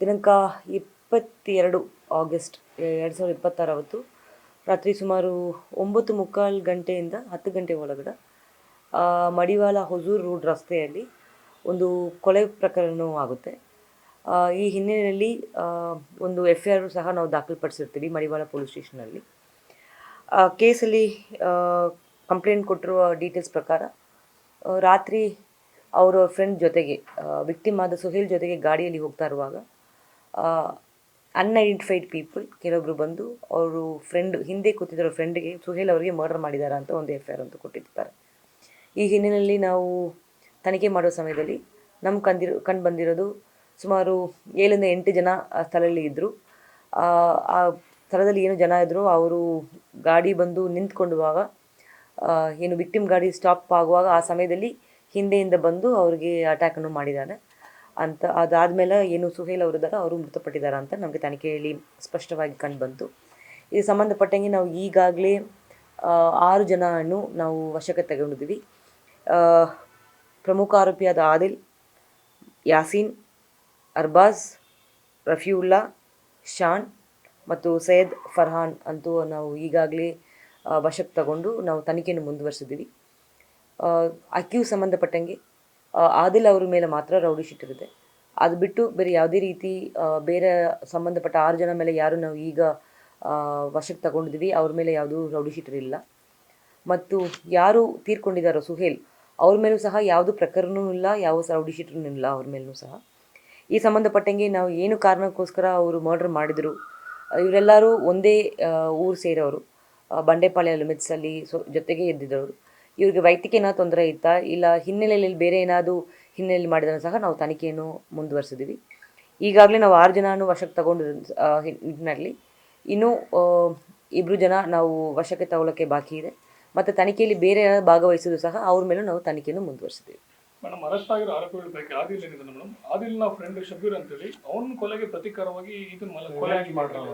ದಿನಾಂಕ 22 ಆಗಸ್ಟ್ 2026 ಅವತ್ತು ರಾತ್ರಿ ಸುಮಾರು 9:45 ಗಂಟೆಯಿಂದ 10 ಗಂಟೆ ಒಳಗಡೆ ಮಡಿವಾಳ ಹೊಸೂರು ರೋಡ್ ರಸ್ತೆಯಲ್ಲಿ ಒಂದು ಕೊಲೆ ಪ್ರಕರಣವೂ ಆಗುತ್ತೆ. ಈ ಹಿನ್ನೆಲೆಯಲ್ಲಿ ಒಂದು FIR ಸಹ ನಾವು ದಾಖಲುಪಡಿಸಿರ್ತೀವಿ ಮಡಿವಾಳ ಪೊಲೀಸ್ ಸ್ಟೇಷನಲ್ಲಿ. ಕೇಸಲ್ಲಿ ಕಂಪ್ಲೇಂಟ್ ಕೊಟ್ಟಿರುವ ಡೀಟೇಲ್ಸ್ ಪ್ರಕಾರ ರಾತ್ರಿ ಅವರ ಫ್ರೆಂಡ್ ಜೊತೆಗೆ ವಿಕ್ಟಿಮ್ ಆದ ಸುಹೇಲ್ ಜೊತೆಗೆ ಗಾಡಿಯಲ್ಲಿ ಹೋಗ್ತಾ ಇರುವಾಗ ಅನ್ಐಡೆಂಟಿಫೈಡ್ ಪೀಪಲ್ ಕೆಲವೊಬ್ಬರು ಬಂದು ಅವರು ಹಿಂದೆ ಕೂತಿರೋ ಫ್ರೆಂಡ್ಗೆ ಸುಹೇಲ್ ಅವರಿಗೆ ಮರ್ಡರ್ ಮಾಡಿದ್ದಾರೆ ಅಂತ ಒಂದು FIR ಅಂತ ಕೊಟ್ಟಿರ್ತಾರೆ. ಈ ಹಿನ್ನೆಲೆಯಲ್ಲಿ ನಾವು ತನಿಖೆ ಮಾಡೋ ಸಮಯದಲ್ಲಿ ನಮ್ಗೆ ಕಂಡು ಬಂದಿರೋದು ಸುಮಾರು 7ರಿಂದ 8 ಜನ ಆ ಸ್ಥಳದಲ್ಲಿ ಇದ್ದರು. ಆ ಸ್ಥಳದಲ್ಲಿ ಏನು ಜನ ಇದ್ದರು ಅವರು ಗಾಡಿ ಬಂದು ನಿಂತ್ಕೊಂಡುವಾಗ ಏನು ವಿಕ್ಟಿಮ್ ಗಾಡಿ ಸ್ಟಾಪ್ ಆಗುವಾಗ ಆ ಸಮಯದಲ್ಲಿ ಹಿಂದೆಯಿಂದ ಬಂದು ಅವ್ರಿಗೆ ಅಟ್ಯಾಕನ್ನು ಮಾಡಿದ್ದಾರೆ ಅಂತ. ಅದಾದಮೇಲೆ ಏನು ಸುಹೇಲ್ ಅವರಿದ್ದಾರೆ ಅವರು ಮೃತಪಟ್ಟಿದ್ದಾರೆ ಅಂತ ನಮಗೆ ತನಿಖೆಯಲ್ಲಿ ಸ್ಪಷ್ಟವಾಗಿ ಕಂಡು ಬಂತು. ಇದಕ್ಕೆ ಸಂಬಂಧಪಟ್ಟಂಗೆ ನಾವು ಈಗಾಗಲೇ 6 ಜನವನ್ನು ನಾವು ವಶಕ್ಕೆ ತಗೊಂಡಿದ್ದೀವಿ. ಪ್ರಮುಖ ಆರೋಪಿಯಾದ ಆದಿಲ್, ಯಾಸೀನ್, ಅರ್ಬಾಜ್, ರಫೀವುಲ್ಲಾ, ಶಾನ್ ಮತ್ತು ಸೈಯದ್ ಫರ್ಹಾನ್ ಅಂತೂ ನಾವು ಈಗಾಗಲೇ ವಶಕ್ಕೆ ತಗೊಂಡು ನಾವು ತನಿಖೆಯನ್ನು ಮುಂದುವರಿಸಿದ್ದೀವಿ. ಅಕ್ಯೂಸ್ ಸಂಬಂಧಪಟ್ಟಂಗೆ ಆದಿಲ್ ಅವ್ರ ಮೇಲೆ ಮಾತ್ರ ರೌಡಿ ಶೀಟ್ ಇರುತ್ತೆ. ಅದು ಬಿಟ್ಟು ಬೇರೆ ಯಾವುದೇ ರೀತಿ ಬೇರೆ ಸಂಬಂಧಪಟ್ಟ 6 ಜನ ಮೇಲೆ ಯಾರು ನಾವು ಈಗ ವಶಕ್ಕೆ ತಗೊಂಡಿದ್ದೀವಿ ಅವ್ರ ಮೇಲೆ ಯಾವುದೂ ರೌಡಿ ಶೀಟ್ ಇಲ್ಲ. ಮತ್ತು ಯಾರು ತೀರ್ಕೊಂಡಿದ್ದಾರೋ ಸುಹೇಲ್ ಅವ್ರ ಮೇಲೂ ಸಹ ಯಾವುದೂ ಪ್ರಕರಣವೂ ಇಲ್ಲ, ಯಾವ ರೌಡಿ ಶೀಟ್ರೂ ಇಲ್ಲ ಅವ್ರ ಮೇಲೂ ಸಹ. ಈ ಸಂಬಂಧಪಟ್ಟಂಗೆ ನಾವು ಏನು ಕಾರಣಕ್ಕೋಸ್ಕರ ಅವರು ಮರ್ಡರ್ ಮಾಡಿದರು, ಇವರೆಲ್ಲರೂ ಒಂದೇ ಊರು ಸೇರೋರು, ಬಂಡೆಪಾಳ್ಯ ಲಿಮಿಟ್ಸಲ್ಲಿ ಜೊತೆಗೆ ಇದ್ದಿದ್ದವರು. ಇವ್ರಿಗೆ ವೈದ್ಯಕೀಯ ಏನಾದ್ರು ತೊಂದರೆ ಇತ್ತಾ ಇಲ್ಲ ಹಿನ್ನೆಲೆಯಲ್ಲಿ ಬೇರೆ ಏನಾದರೂ ಹಿನ್ನೆಲೆಯಲ್ಲಿ ಮಾಡಿದರೂ ಸಹ ನಾವು ತನಿಖೆಯನ್ನು ಮುಂದುವರಿಸಿದ್ದೀವಿ. ಈಗಾಗಲೇ ನಾವು 6 ಜನನೂ ವಶಕ್ಕೆ ತಗೊಂಡು ನಿಟ್ಟಿನಲ್ಲಿ ಇನ್ನೂ 2 ಜನ ನಾವು ವಶಕ್ಕೆ ತಗೊಳ್ಳೋಕ್ಕೆ ಬಾಕಿ ಇದೆ. ಮತ್ತು ತನಿಖೆಯಲ್ಲಿ ಬೇರೆ ಏನಾದರೂ ಭಾಗವಹಿಸಿದ್ರು ಸಹ ಅವ್ರ ಮೇಲೂ ನಾವು ತನಿಖೆಯನ್ನು ಮುಂದುವರಿಸಿದ್ದೀವಿ. ಮೇಡಮ್, ಅರೆಸ್ಟ್ ಆಗಿರೋ ಆರೋಪಿಗಳ ಪೈಕಿ ಆದಿಲ್ ಏನಿದೆ ಮೇಡಮ್, ಆದಿಲ್ನ ಫ್ರೆಂಡ್ ಶಬೀರ್ ಅಂತೇಳಿ ಅವನ ಕೊಲೆಗೆ ಪ್ರತೀಕಾರವಾಗಿ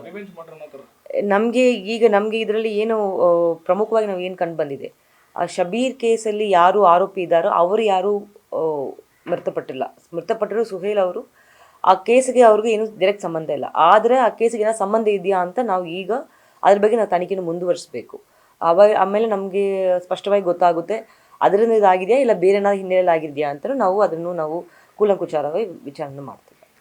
ರಿವೆಂಜ್ ಮಾಡ್ರ ಅನ್ನೋ. ನಮಗೆ ಇದರಲ್ಲಿ ಏನು ಪ್ರಮುಖವಾಗಿ ನಾವು ಏನು ಕಂಡು ಬಂದಿದೆ, ಆ ಶಬೀರ್ ಕೇಸಲ್ಲಿ ಯಾರು ಆರೋಪಿ ಇದ್ದಾರೋ ಅವರು ಯಾರೂ ಮೃತಪಟ್ಟಿರೋ ಸುಹೇಲ್ ಅವರು. ಆ ಕೇಸಿಗೆ ಅವ್ರಿಗೆ ಏನೂ ಡೈರೆಕ್ಟ್ ಸಂಬಂಧ ಇಲ್ಲ. ಆದರೆ ಆ ಕೇಸಿಗೆ ಏನೋ ಸಂಬಂಧ ಇದೆಯಾ ಅಂತ ನಾವು ಈಗ ಅದ್ರ ಬಗ್ಗೆ ನಾವು ತನಿಖೆಯನ್ನು ಮುಂದುವರಿಸಬೇಕು. ಆಮೇಲೆ ನಮಗೆ ಸ್ಪಷ್ಟವಾಗಿ ಗೊತ್ತಾಗುತ್ತೆ ಅದರಿಂದ ಇದಾಗಿದೆಯಾ ಇಲ್ಲ ಬೇರೆ ಏನಾದ್ರು ಹಿನ್ನೆಲೆಯಲ್ಲಿ ಆಗಿದೆಯಾ ಅಂತ ನಾವು ಕೂಲಂಕುಷವಾಗಿ ವಿಚಾರಣೆ ಮಾಡ್ತೀವಿ.